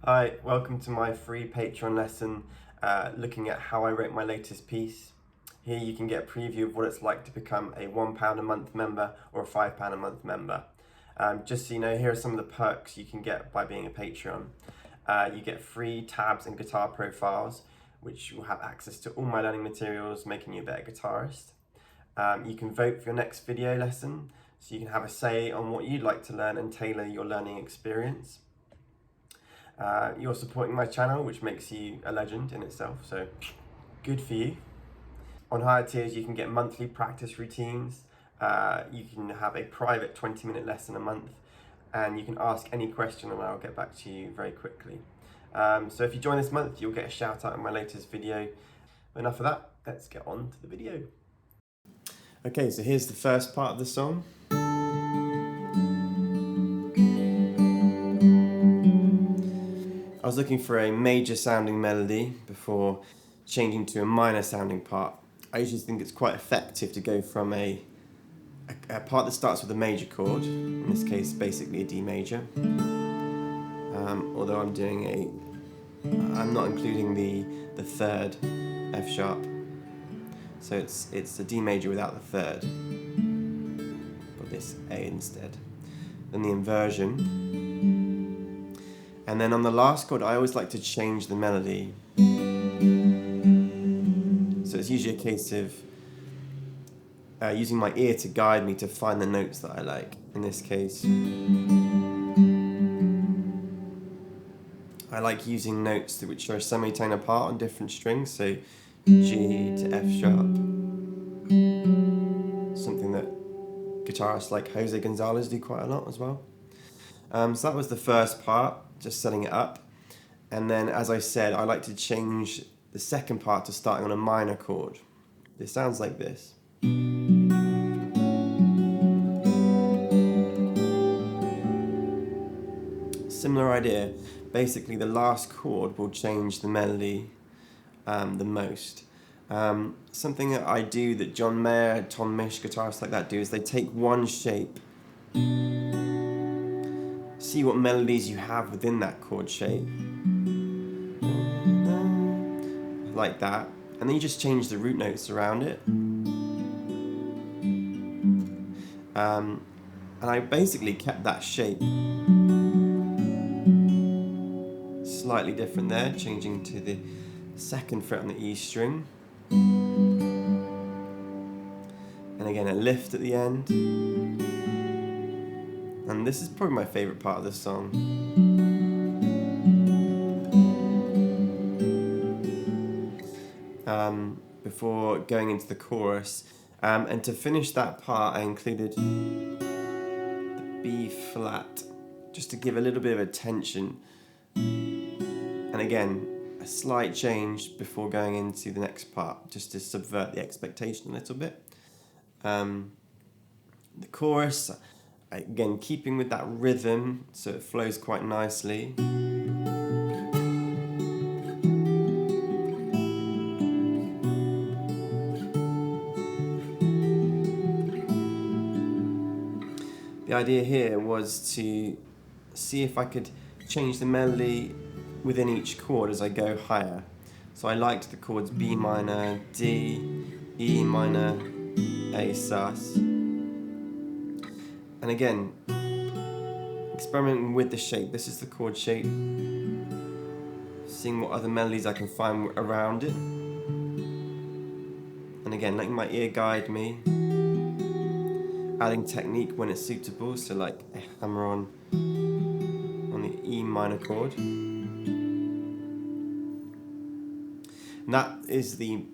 Hi, welcome to my free Patreon lesson looking at how I wrote my latest piece. Here you can get a preview of what it's like to become a £1 a month member or a £5 a month member. Just so you know, here are some of the perks you can get by being a Patreon. You get free tabs and guitar profiles, which will have access to all my learning materials, making you a better guitarist. You can vote for your next video lesson, so you can have a say on what you'd like to learn and tailor your learning experience. You're supporting my channel, which makes you a legend in itself, so good for you. On higher tiers, you can get monthly practice routines, you can have a private 20-minute lesson a month, and you can ask any question and I'll get back to you very quickly. So if you join this month, you'll get a shout out in my latest video. But enough of that, let's get on to the video. Okay, so here's the first part of the song. I was looking for a major sounding melody before changing to a minor sounding part. I usually think it's quite effective to go from a part that starts with a major chord, in this case basically a D major, although I'm not including the third F sharp, so it's a D major without the third, but this A instead. Then the inversion. And then on the last chord, I always like to change the melody. So it's usually a case of using my ear to guide me to find the notes that I like. In this case, I like using notes which are semitone apart on different strings, so G to F sharp. Something that guitarists like Jose Gonzalez do quite a lot as well. So that was the first part, just setting it up. And then, as I said, I like to change the second part to starting on a minor chord. It sounds like this. Similar idea. Basically, the last chord will change the melody the most. Something that I do that John Mayer, Tom Misch, guitarists like that do is they take one shape, see what melodies you have within that chord shape, like that, and then you just change the root notes around it. And I basically kept that shape slightly different there, changing to the second fret on the E string, and again a lift at the end. And this is probably my favourite part of the song. Before going into the chorus. And to finish that part, I included the B flat, just to give a little bit of a tension. And again, a slight change before going into the next part, just to subvert the expectation a little bit. The chorus, again, keeping with that rhythm, so it flows quite nicely. The idea here was to see if I could change the melody within each chord as I go higher. So I liked the chords B minor, D, E minor, A sus. And again, experimenting with the shape. This is the chord shape. Seeing what other melodies I can find around it. And again, letting my ear guide me. Adding technique when it's suitable, so like a hammer on the E minor chord. And that is the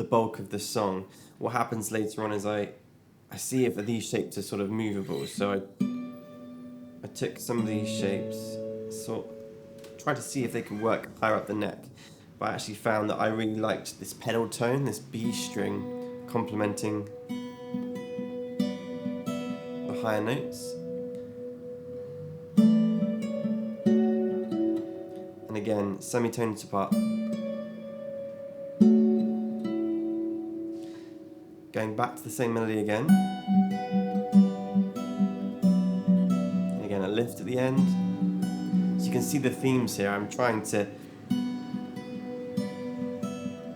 bulk of the song. What happens later on is I see if these shapes are sort of movable. So I took some of these shapes, tried to see if they could work higher up the neck. But I actually found that I really liked this pedal tone, this B string, complementing the higher notes. And again, semitones apart. Going back to the same melody again. And again, a lift at the end. So you you can see the themes here. I'm trying to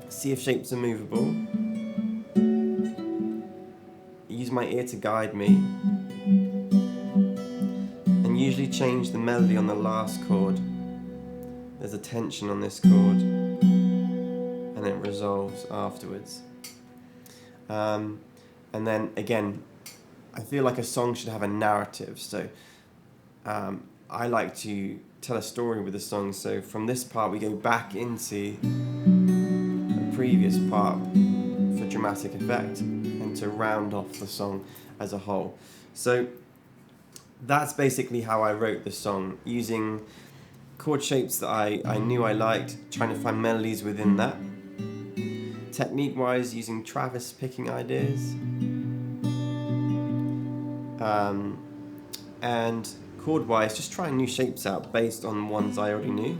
see if shapes are movable. Use my ear to guide me. And usually change the melody on the last chord. There's a tension on this chord. And it resolves afterwards. And then again, I feel like a song should have a narrative. So I like to tell a story with a song. So from this part we go back into the previous part for dramatic effect and to round off the song as a whole. So that's basically how I wrote the song, using chord shapes that I knew I liked, trying to find melodies within that. Technique-wise, using Travis picking ideas. And chord-wise, just trying new shapes out based on ones I already knew.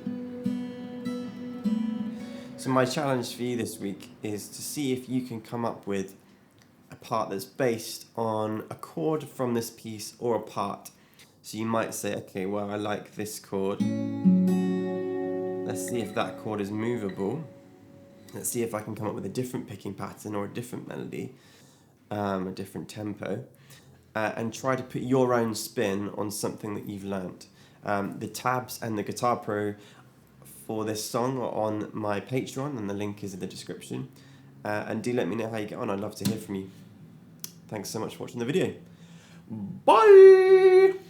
So my challenge for you this week is to see if you can come up with a part that's based on a chord from this piece or a part. So you might say, okay, well, I like this chord. Let's see if that chord is movable. Let's see if I can come up with a different picking pattern or a different melody, a different tempo, and try to put your own spin on something that you've learnt. The tabs and the Guitar Pro for this song are on my Patreon, and the link is in the description. And do let me know how you get on. I'd love to hear from you. Thanks so much for watching the video. Bye!